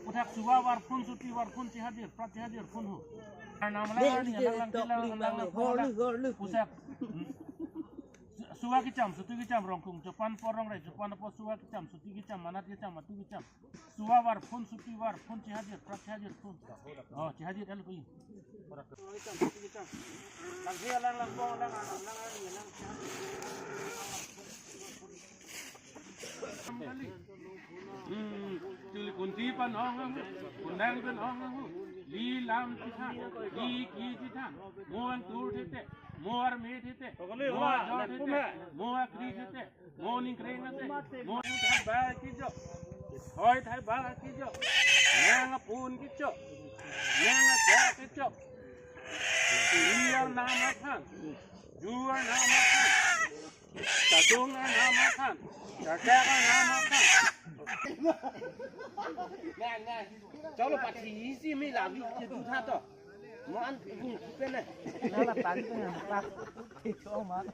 Utak suwa war pun suti war pun cihadir prat cihadir pun hu. Karena malah ni lang usak suwa kicam suti kicam rongkung Japan porong re Japan apa suwa kicam suti kicam manat kicam matu kicam suwa war pun suti war pun cihadir prat cihadir pun. Oh cihadir elu pun. Kicam suti kicam. Lang dia lang bong lang Juli kunci pan ong kundang pan ong li lam titha li ki titha muan tur tete muar me tete muar jor tete muar kri tete morning kring tete muar thai ba ki jo hoi thai ba ki jo nang pun ki jo nang ja ki jo liar nama khan juar nama khan tatung nama khan Kakak nama kan? Nah, kalau pasti sih mi labi itu satu, mau an pun pernah. Nala pantu yang tak itu mat.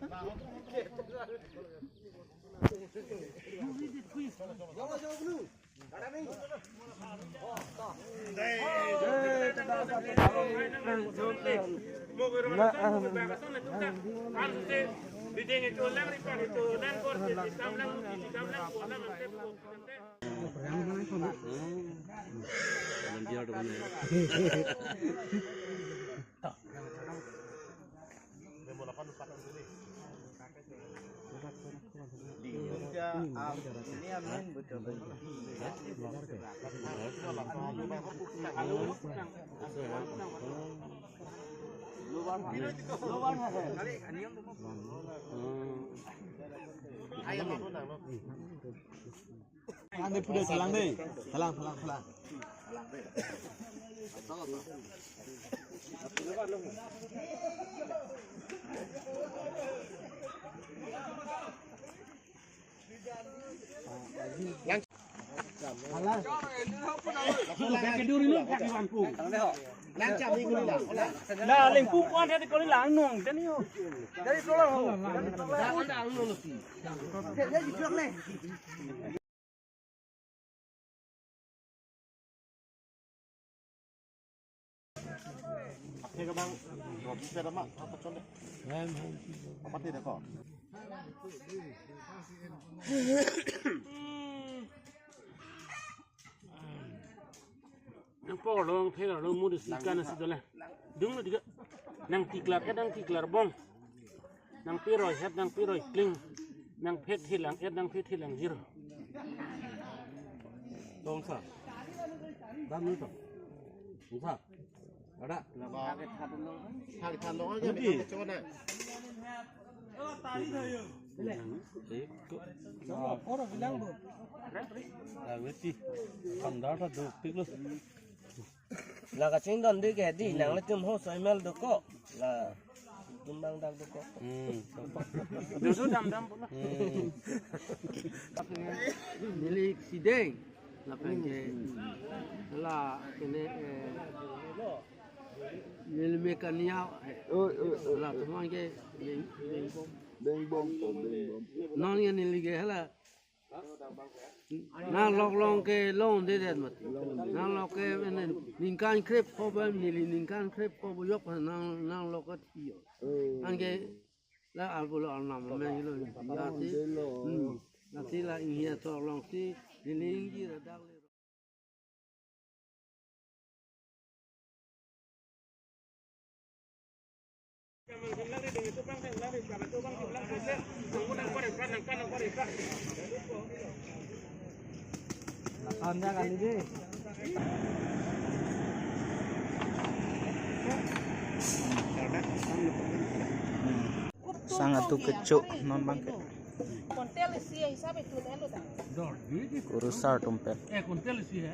Bideng itu lang ripan itu dan korte hitam lang kuala mantep Ande pude salang deh, salang. Nah, lengku kuat ada kali lang nong, jadi yo. Jadi tolong ho. Ada ang nong sih. Jadi jok nih. Oke bang, bisa ada mak apa contoh? Apa tidak kok? Nang polong thế là mua được sikan nasi dolah. Đúng rồi juga. Nang tiklar nang tiklar bong. Nang piroi het nang piroi kling. Nang phet hilang nang phet hilang hir. Dong sa. Dam ni to. Dong sa. Ada. Hari tandong aja bisa coba nak. Tadi dah yo. Orang bilang tu. Dah mesti. Kandar tu duk tiklus. Là cái chuyện đơn đi cái đi nàng lấy chum hốt xoay mel được có là chum băng đang được có Được số đam pun lah. Nili sideng là phải cái là cái này nili mekania là semua cái Deng bom. non cái nili cái là nàng lọc lòng cái lông để đẹp mà nàng lọc cái này ninh can khép khó bên nili ninh can khép khó bôi dọc nàng lọc cái gì anh cái là alcohol nằm mà mình rồi là tí là ý cho lòng tí nili gì là đang Anda kali deh. Sangat tuh kecuk non bangke. Kontel sih hisap itu nelo dah. Kurusar tumpet. Kontel sih ya.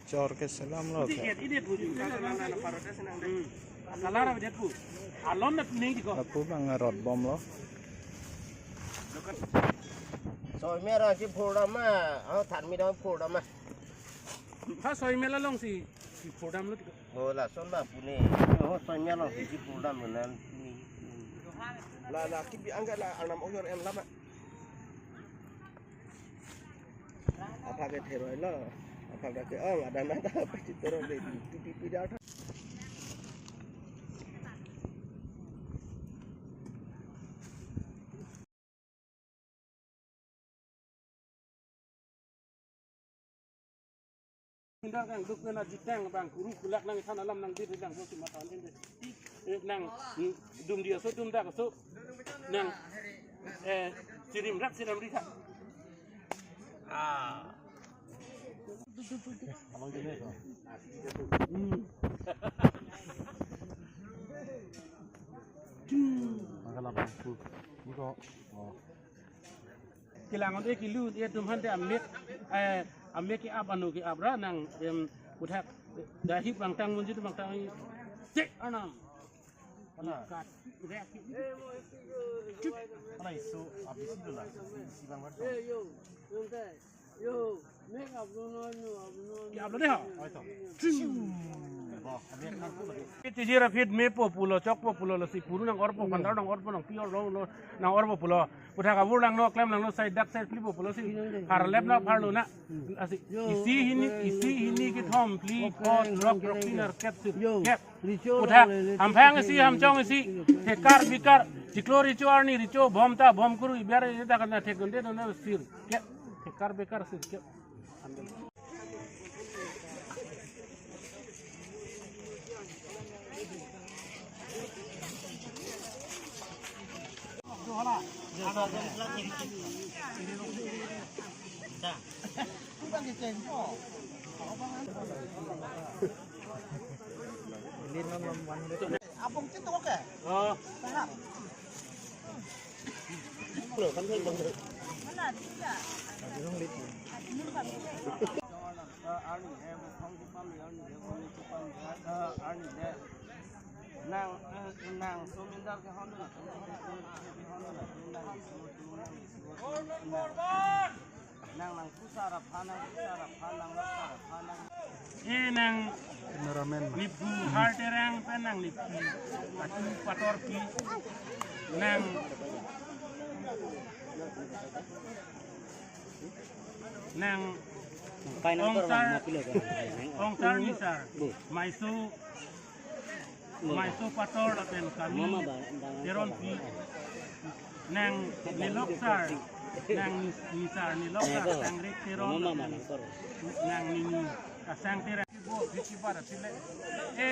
Cor ke selam lo. Ini bu. Salah apa dia bu? Alon nak nih di kau. Aku bang ngerot bom lo. Rồi mẹ rồi chứ phù đâm á, thằng mi đó phù đâm á. Phát soi mẹ là long si phù đâm luôn. Là son là phù nè, soi mẹ là chỉ phù đâm rồi nên. Là cái bị ăn cái là làm ống em lắm ạ. apa ke teror lo apa ke ada nada apa teror deh pipi dah Nda kang duk na jitang bang kuru kulak nang than alam nang dit dang so matan den nang dum dia so dum da so nang sirim rak siram rika abang jenis masalah bangku ni kok kilangon kilu dia dum hande amek ameki abanu ki abra nang utak dahi bangtang munji tu bangtang cek anam kat rek ana isu abis itu lah si bang wat yo make abnu ki abnu deh ha itu itu jira fit me populo chok populo lo si puru nang orpo pandar nang orpo nang pior lo nang orpo pulo udah kabur nang no klem nang no side dak side flip populo si harlep na parlo na isi ini ki thom pli pot rock rockiner capsule cap udah hampang si hamchong si tekar bikar diklori chuarni richo bomta bom kuru biar ida kana tekunde no na sir cap tekar bekar sir cap abang itu oke sangat lo kan saya bang mana tidak nang somindar ke honda nang pusara panang nang nipu harterang penang nipu atu patorpi nang ongtar misar maisu pator apen kami teron pi nang niloksar nang misar niloksar tangrik teron nang nini kasang tera bo bici para sile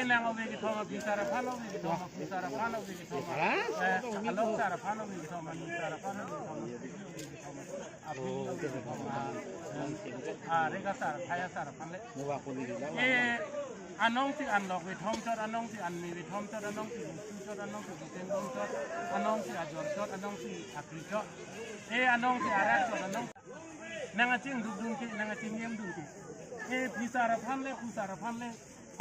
nang obe ki thoma bisara phalo ki thoma bisara phalo ki thoma aloksara phalo ki thoma misara phalo ki thoma apu ki thoma rega sar khaya sar phale anong si anlok with home shot anong si anmi with home shot anong si shot anong si tengong shot anong si ajor shot anong si akri shot anong si arak shot anong nangacing dudung ki nangacing yem dudung pisara phanle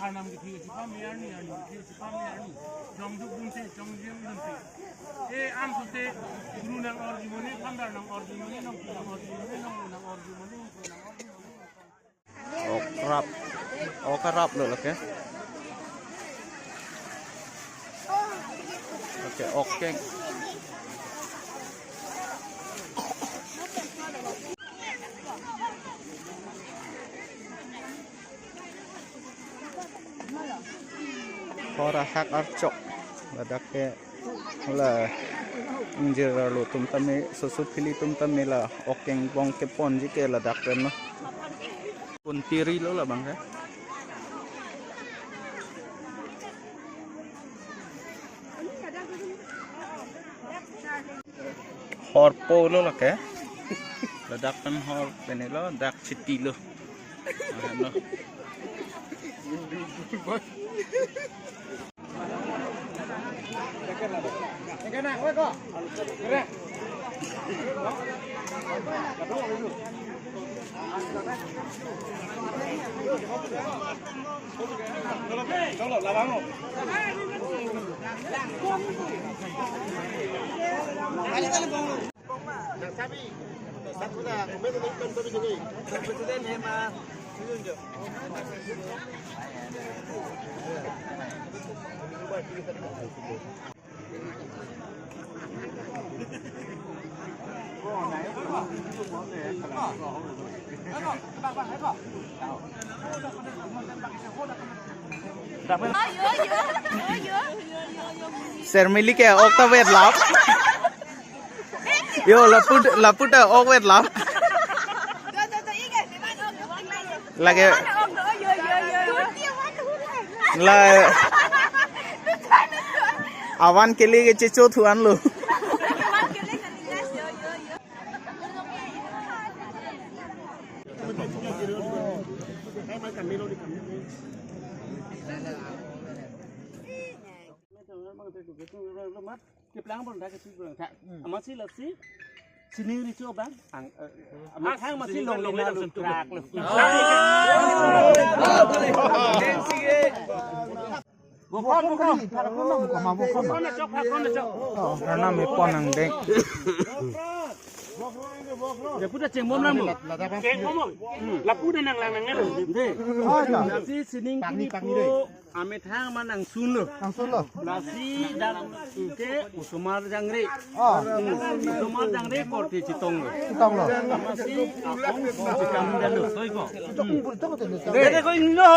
anam ki thi pa miarni ani thi pa miarni jong dudung se jong yem dudung se am su se guru nang orjimone pandar nang orjimone nang orjimone nang orjimone kerap loh ya. Oke. Hora hak arcok ladak ke lah injir lalu tumtame susu pilih tumtame lah okeng bong ke pon jike ladak kan lah kuntiri lo lah bang ya. Horpo lo lah ke ledakan hor penelo dak citi lo ano Share milik ya okta wet lap. Yo laput ok wet lap. Lagi la awan ke लिए चेचो थुआन लो sini ni tu bang, hang masih long lalu kerak lu. karena me ponang dek Dia punya cembom namu. Cembom, lapu dan nang lang nang Nasi sining kini po amit hang manang sunlo. Nasi dan ke usumar jangre. Usumar jangre korti citong. Nasi apong cikam dalu. Soiko. Dede ko ingno.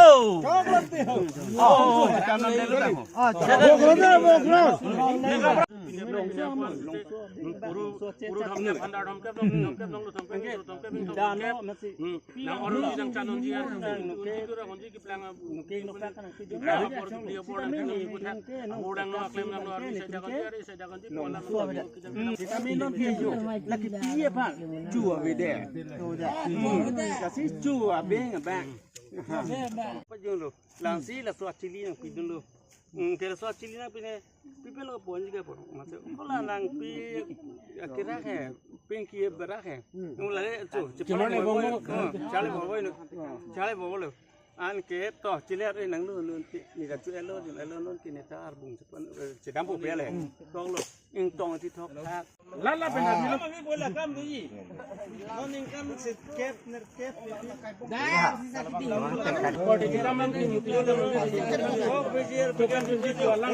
Oh, cikam dalu kamu. Puru dhamne bandar dhamke dong lu thamke dano masih nang orang yang canon dia nuke honji ki plang nuke dia bodan bodang no claim nang luar saya jaga di pola kami non piju lagi piye pak jua beda kasih jua beng bang paju lu langsi la suat cili yang pidun lu kalau suat cili na pine people lo pon juga por masuk pola nang pi akhirnya ke pinki berak ke mulai tu cepat cale bawa lu an ke toh cilet nang lu ni ka tu elo kini tar bung cepat cedam pu bele tong lu ing tong ti thok thak lala benar bilang bola kam ni non ing kam sit kep ner kep kalau kita mampu itu bukan jualan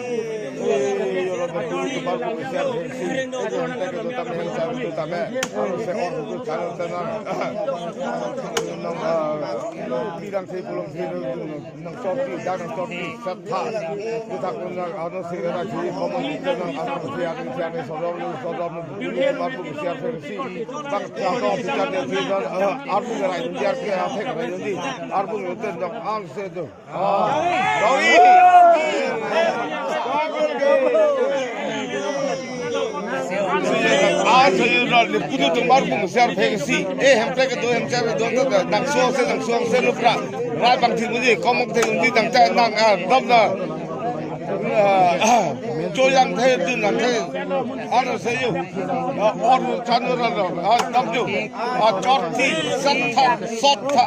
putu tumbar pun siar pegsi hempe ke do dang suang se lupra rai bang thi muji komok the undi dang cha nang dom na cho yang the tu nang the ano se yu or chanu ra dam ju chot thi sat tha sot tha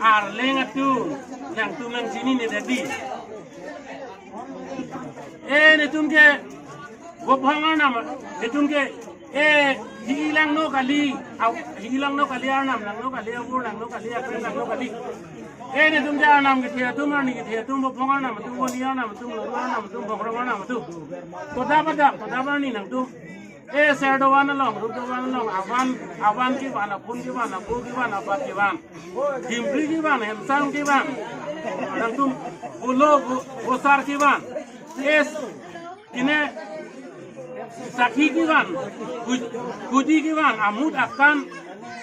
Arlenga tu yang tu nang sini ni tadi ni tumke gophangar nama tumke hilang no kali anam lang no kali abur lang no kali apre lang no kali ni tumke anam gitu tumar ni gitu tum gophangar nama tum boniya nama tum lorwa nama tum bokrongar nama tum kota ni nang tum serdowana long rudowana long awan ki bana pun ki bana bu ki bana ba ki ban himpri ki ban hemsang ki ban nang tum ulo bosar ki ban kine sakhi ki ban kudi ki ban amud akan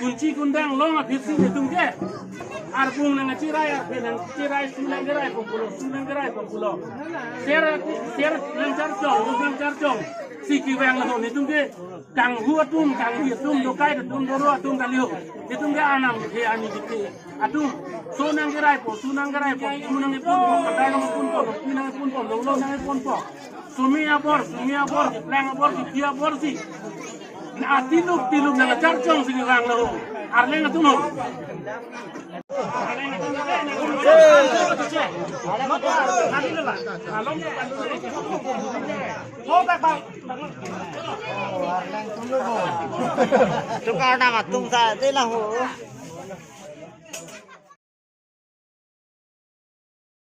kunci kundang long abisi ni tumke arbung nang cirai nang cirai sulang gerai pempulo ser nang carjong siki wang lahon ni tumke kang hua tum kang hi tum dokai tum doro tum dalio ni tumke anam ke ani dikte atum sunang gerai po sunang ipon kadai nang pun po pinang pun po lo nang pun po sumi abor lang abor ki abor si na tiluk nang carjong siki wang lahon arleng atum no tukar nama tung sa, đây là hồ